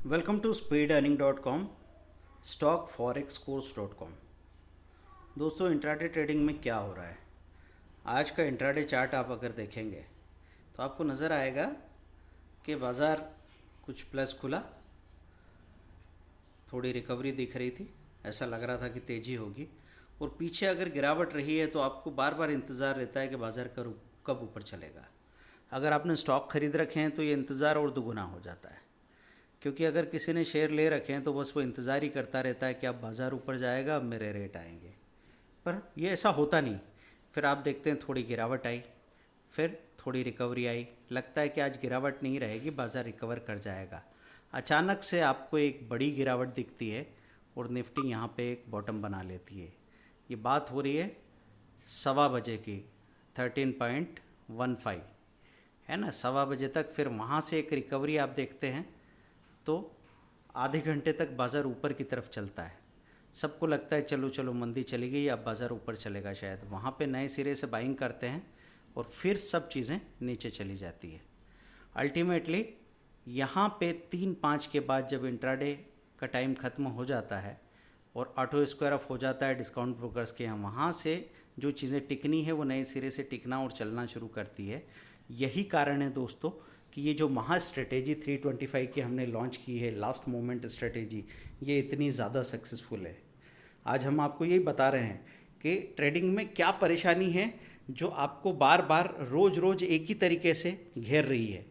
Welcome to speedearning.com stockforexcourse.com। दोस्तों, intraday trading में क्या हो रहा है। आज का इंट्राडे चार्ट आप अगर देखेंगे तो आपको नज़र आएगा कि बाज़ार कुछ प्लस खुला, थोड़ी रिकवरी दिख रही थी, ऐसा लग रहा था कि तेज़ी होगी, और पीछे अगर गिरावट रही है तो आपको बार बार इंतज़ार रहता है कि बाज़ार कब ऊपर चलेगा। अगर आपने स्टॉक खरीद रखे हैं तो ये इंतज़ार और दुगुना हो जाता है, क्योंकि अगर किसी ने शेयर ले रखे हैं तो बस वो इंतज़ार ही करता रहता है कि अब बाज़ार ऊपर जाएगा, अब मेरे रेट आएंगे। पर ये ऐसा होता नहीं। फिर आप देखते हैं थोड़ी गिरावट आई, फिर थोड़ी रिकवरी आई, लगता है कि आज गिरावट नहीं रहेगी, बाज़ार रिकवर कर जाएगा। अचानक से आपको एक बड़ी गिरावट दिखती है और निफ्टी यहाँ पे एक बॉटम बना लेती है। ये बात हो रही है 1:15 की, 13.15 है ना। 1:15 तक फिर वहाँ से एक रिकवरी आप देखते हैं तो आधे घंटे तक बाज़ार ऊपर की तरफ चलता है। सबको लगता है चलो चलो मंदी चली गई, अब बाज़ार ऊपर चलेगा शायद। वहाँ पे नए सिरे से बाइंग करते हैं और फिर सब चीज़ें नीचे चली जाती है। अल्टीमेटली यहाँ पे 3-5 के बाद जब इंट्राडे का टाइम ख़त्म हो जाता है और ऑटो स्क्वायर ऑफ हो जाता है डिस्काउंट ब्रोकर्स के यहाँ, वहाँ से जो चीज़ें टिकनी है वो नए सिरे से टिकना और चलना शुरू करती है। यही कारण है दोस्तों कि ये जो महा स्ट्रेटेजी 325 की हमने लॉन्च की है, लास्ट मोमेंट स्ट्रेटेजी, ये इतनी ज़्यादा सक्सेसफुल है। आज हम आपको यही बता रहे हैं कि ट्रेडिंग में क्या परेशानी है जो आपको बार बार रोज़ रोज़ एक ही तरीके से घेर रही है।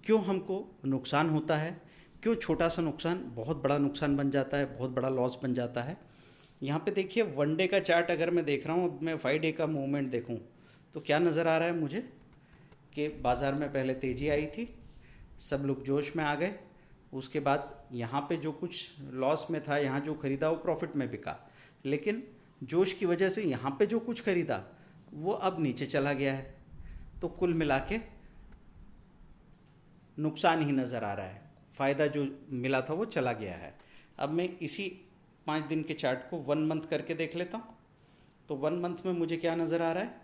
क्यों हमको नुकसान होता है, क्यों छोटा सा नुकसान बहुत बड़ा नुकसान बन जाता है, बहुत बड़ा लॉस बन जाता है। यहाँ पे देखिए, 1 डे का चार्ट अगर मैं देख रहा हूँ, मैं 5 डे का मूवमेंट देखूँ तो क्या नज़र आ रहा है मुझे कि बाज़ार में पहले तेज़ी आई थी, सब लोग जोश में आ गए। उसके बाद यहाँ पे जो कुछ लॉस में था, यहाँ जो ख़रीदा वो प्रॉफिट में बिका, लेकिन जोश की वजह से यहाँ पे जो कुछ ख़रीदा वो अब नीचे चला गया है। तो कुल मिला के नुकसान ही नज़र आ रहा है, फ़ायदा जो मिला था वो चला गया है। अब मैं इसी 5 दिन के चार्ट को 1 मंथ करके देख लेता हूँ। तो 1 मंथ में मुझे क्या नज़र आ रहा है,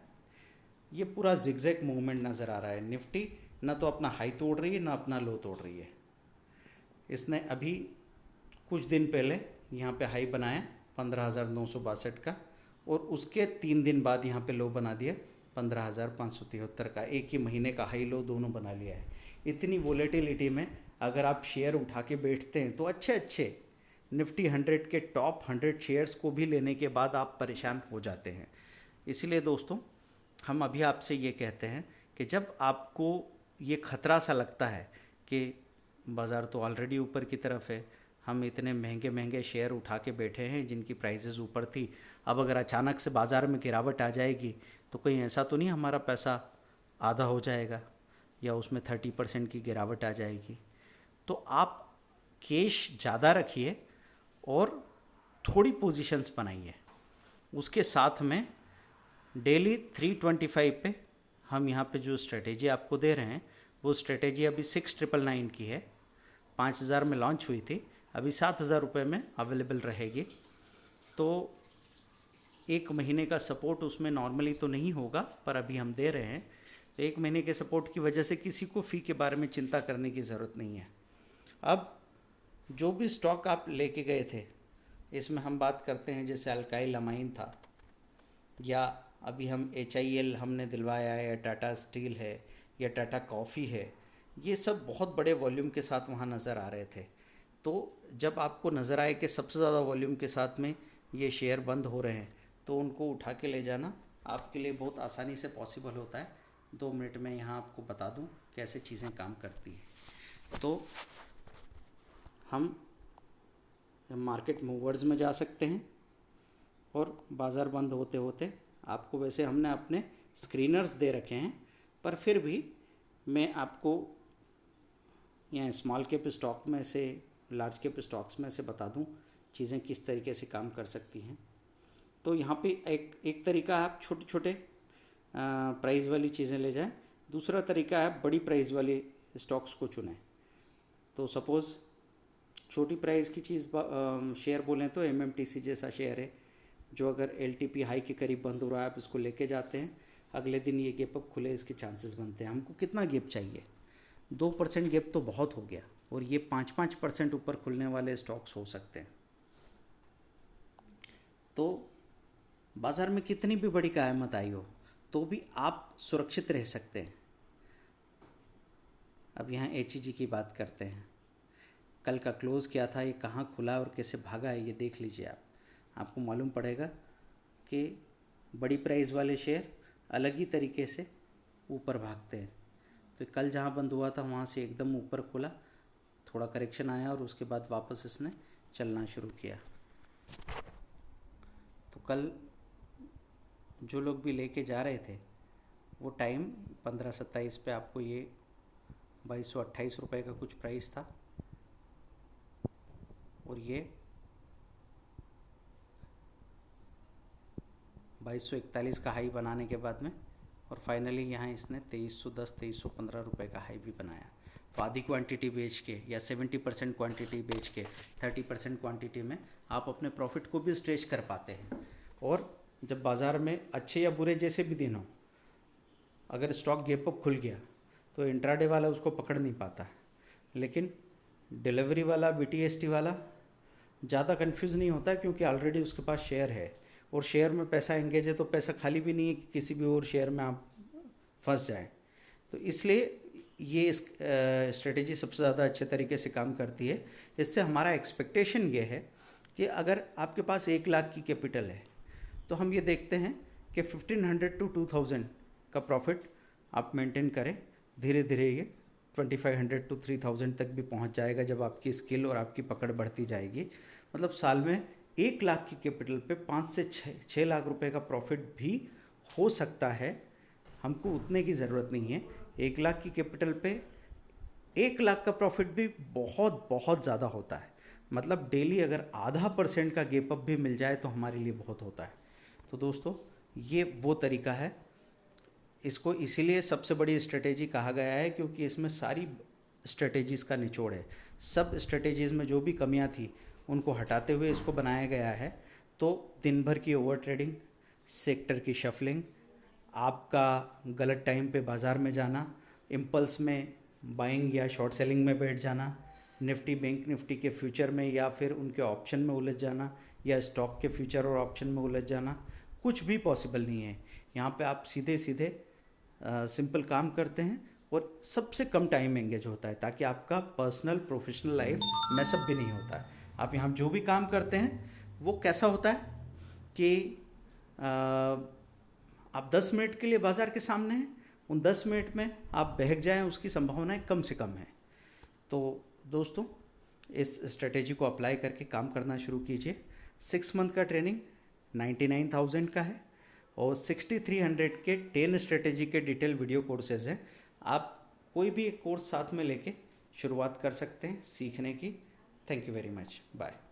ये पूरा जिगजैग मूवमेंट नज़र आ रहा है। निफ्टी ना तो अपना हाई तोड़ रही है ना अपना लो तोड़ रही है। इसने अभी कुछ दिन पहले यहाँ पे हाई बनाया 15,962 का, और उसके 3 दिन बाद यहाँ पे लो बना दिया 15,573 का। एक ही महीने का हाई लो दोनों बना लिया है। इतनी वोलेटिलिटी में अगर आप शेयर उठा के बैठते हैं तो अच्छे अच्छे निफ्टी 100 के टॉप 100 शेयर्स को भी लेने के बाद आप परेशान हो जाते हैं। इसलिए दोस्तों, हम अभी आपसे ये कहते हैं कि जब आपको ये ख़तरा सा लगता है कि बाज़ार तो ऑलरेडी ऊपर की तरफ है, हम इतने महंगे महंगे शेयर उठा के बैठे हैं जिनकी प्राइसेस ऊपर थी, अब अगर अचानक से बाज़ार में गिरावट आ जाएगी तो कहीं ऐसा तो नहीं हमारा पैसा आधा हो जाएगा या उसमें 30% की गिरावट आ जाएगी। तो आप कैश ज़्यादा रखिए और थोड़ी पोजीशंस बनाइए। उसके साथ में डेली 325 पे हम यहाँ पे जो स्ट्रेटेजी आपको दे रहे हैं वो स्ट्रेटेजी अभी 6,999 की है। 5,000 में लॉन्च हुई थी, अभी 7,000 रुपये में अवेलेबल रहेगी। तो 1 महीने का सपोर्ट उसमें नॉर्मली तो नहीं होगा, पर अभी हम दे रहे हैं। तो 1 महीने के सपोर्ट की वजह से किसी को फ़ी के बारे में चिंता करने की ज़रूरत नहीं है। अब जो भी स्टॉक आप लेके गए थे, इसमें हम बात करते हैं जैसे अल्काइल अमाइन था, या अभी हम HIL हमने दिलवाया है, या टाटा स्टील है, या टाटा कॉफ़ी है, ये सब बहुत बड़े वॉल्यूम के साथ वहाँ नज़र आ रहे थे। तो जब आपको नज़र आए कि सबसे ज़्यादा वॉल्यूम के साथ में ये शेयर बंद हो रहे हैं तो उनको उठा के ले जाना आपके लिए बहुत आसानी से पॉसिबल होता है। 2 मिनट में यहाँ आपको बता दूँ कैसे चीज़ें काम करती हैं। तो हम मार्केट मूवर्स में जा सकते हैं और बाज़ार बंद होते होते आपको, वैसे हमने अपने स्क्रीनर्स दे रखे हैं, पर फिर भी मैं आपको यहाँ स्मॉल कैप स्टॉक में से लार्ज कैप स्टॉक्स में से बता दूँ चीज़ें किस तरीके से काम कर सकती हैं। तो यहाँ पे एक तरीका है आप छोटे छोटे प्राइस वाली चीज़ें ले जाएं, दूसरा तरीका है बड़ी प्राइस वाली स्टॉक्स को चुनें। तो सपोज़ छोटी प्राइस की चीज़ शेयर बोलें तो MMTC जैसा शेयर है, जो अगर LTP हाई के करीब बंद हो रहा है, आप इसको लेके जाते हैं, अगले दिन ये गैप अप खुले इसके चांसेस बनते हैं। हमको कितना गैप चाहिए, 2% गैप तो बहुत हो गया। और ये 5-5% ऊपर खुलने वाले स्टॉक्स हो सकते हैं। तो बाज़ार में कितनी भी बड़ी क़यामत आई हो तो भी आप सुरक्षित रह सकते हैं। अब यहाँ HEG की बात करते हैं। कल का क्लोज़ क्या था, ये कहाँ खुला और कैसे भागा है, ये देख लीजिए आप। आपको मालूम पड़ेगा कि बड़ी प्राइस वाले शेयर अलग ही तरीके से ऊपर भागते हैं। तो कल जहाँ बंद हुआ था वहाँ से एकदम ऊपर खुला, थोड़ा करेक्शन आया और उसके बाद वापस इसने चलना शुरू किया। तो कल जो लोग भी लेके जा रहे थे वो टाइम 15-27 पे आपको ये 2228 रुपये का कुछ प्राइस था और ये 2241 का हाई बनाने के बाद में और फाइनली यहाँ इसने 2310-2315 रुपये का हाई भी बनाया। तो आधी क्वांटिटी बेच के या 70% क्वांटिटी बेच के 30% क्वांटिटी में आप अपने प्रॉफिट को भी स्ट्रेच कर पाते हैं। और जब बाज़ार में अच्छे या बुरे जैसे भी दिन हो, अगर स्टॉक गैप अप खुल गया तो इंट्राडे वाला उसको पकड़ नहीं पाता, लेकिन डिलीवरी वाला BTST वाला ज़्यादा कंफ्यूज नहीं होता क्योंकि ऑलरेडी उसके पास शेयर है और शेयर में पैसा एंगेज है, तो पैसा खाली भी नहीं है कि किसी भी और शेयर में आप फंस जाएं। तो इसलिए ये स्ट्रेटेजी सबसे ज़्यादा अच्छे तरीके से काम करती है। इससे हमारा एक्सपेक्टेशन ये है कि अगर आपके पास 1 लाख की कैपिटल है तो हम ये देखते हैं कि 1500 to 2000 का प्रॉफिट आप मेंटेन करें। धीरे धीरे ये 2500 to 3000 तक भी पहुंच जाएगा जब आपकी स्किल और आपकी पकड़ बढ़ती जाएगी। मतलब साल में 1 लाख की कैपिटल पे 5 से 6 लाख रुपए का प्रॉफिट भी हो सकता है। हमको उतने की ज़रूरत नहीं है। 1 लाख की कैपिटल पे 1 लाख का प्रॉफिट भी बहुत बहुत ज़्यादा होता है। मतलब डेली अगर 0.5% का गैप अप भी मिल जाए तो हमारे लिए बहुत होता है। तो दोस्तों ये वो तरीका है। इसको इसीलिए सबसे बड़ी स्ट्रेटेजी कहा गया है क्योंकि इसमें सारी स्ट्रेटेजीज़ का निचोड़ है। सब स्ट्रेटेजीज़ में जो भी कमियां थी उनको हटाते हुए इसको बनाया गया है। तो दिन भर की ओवर ट्रेडिंग, सेक्टर की शफलिंग, आपका गलत टाइम पे बाज़ार में जाना, इम्पल्स में बाइंग या शॉर्ट सेलिंग में बैठ जाना, निफ्टी बैंक निफ्टी के फ्यूचर में या फिर उनके ऑप्शन में उलझ जाना या स्टॉक के फ्यूचर और ऑप्शन में उलझ जाना, कुछ भी पॉसिबल नहीं है। यहाँ पे आप सीधे सीधे सिंपल काम करते हैं और सबसे कम टाइम एंगेज होता है ताकि आपका पर्सनल प्रोफेशनल लाइफ मैसअप भी नहीं होता है। आप यहाँ जो भी काम करते हैं वो कैसा होता है कि आप 10 मिनट के लिए बाज़ार के सामने हैं, उन 10 मिनट में आप बहक जाएं उसकी संभावनाएं कम से कम है। तो दोस्तों इस स्ट्रेटेजी को अप्लाई करके काम करना शुरू कीजिए। 6 मंथ का ट्रेनिंग 99,000 का है और 6300 के 10 स्ट्रेटेजी के डिटेल वीडियो कोर्सेज हैं। आप कोई भी एक कोर्स साथ में लेके शुरुआत कर सकते हैं सीखने की। Thank you very much. Bye.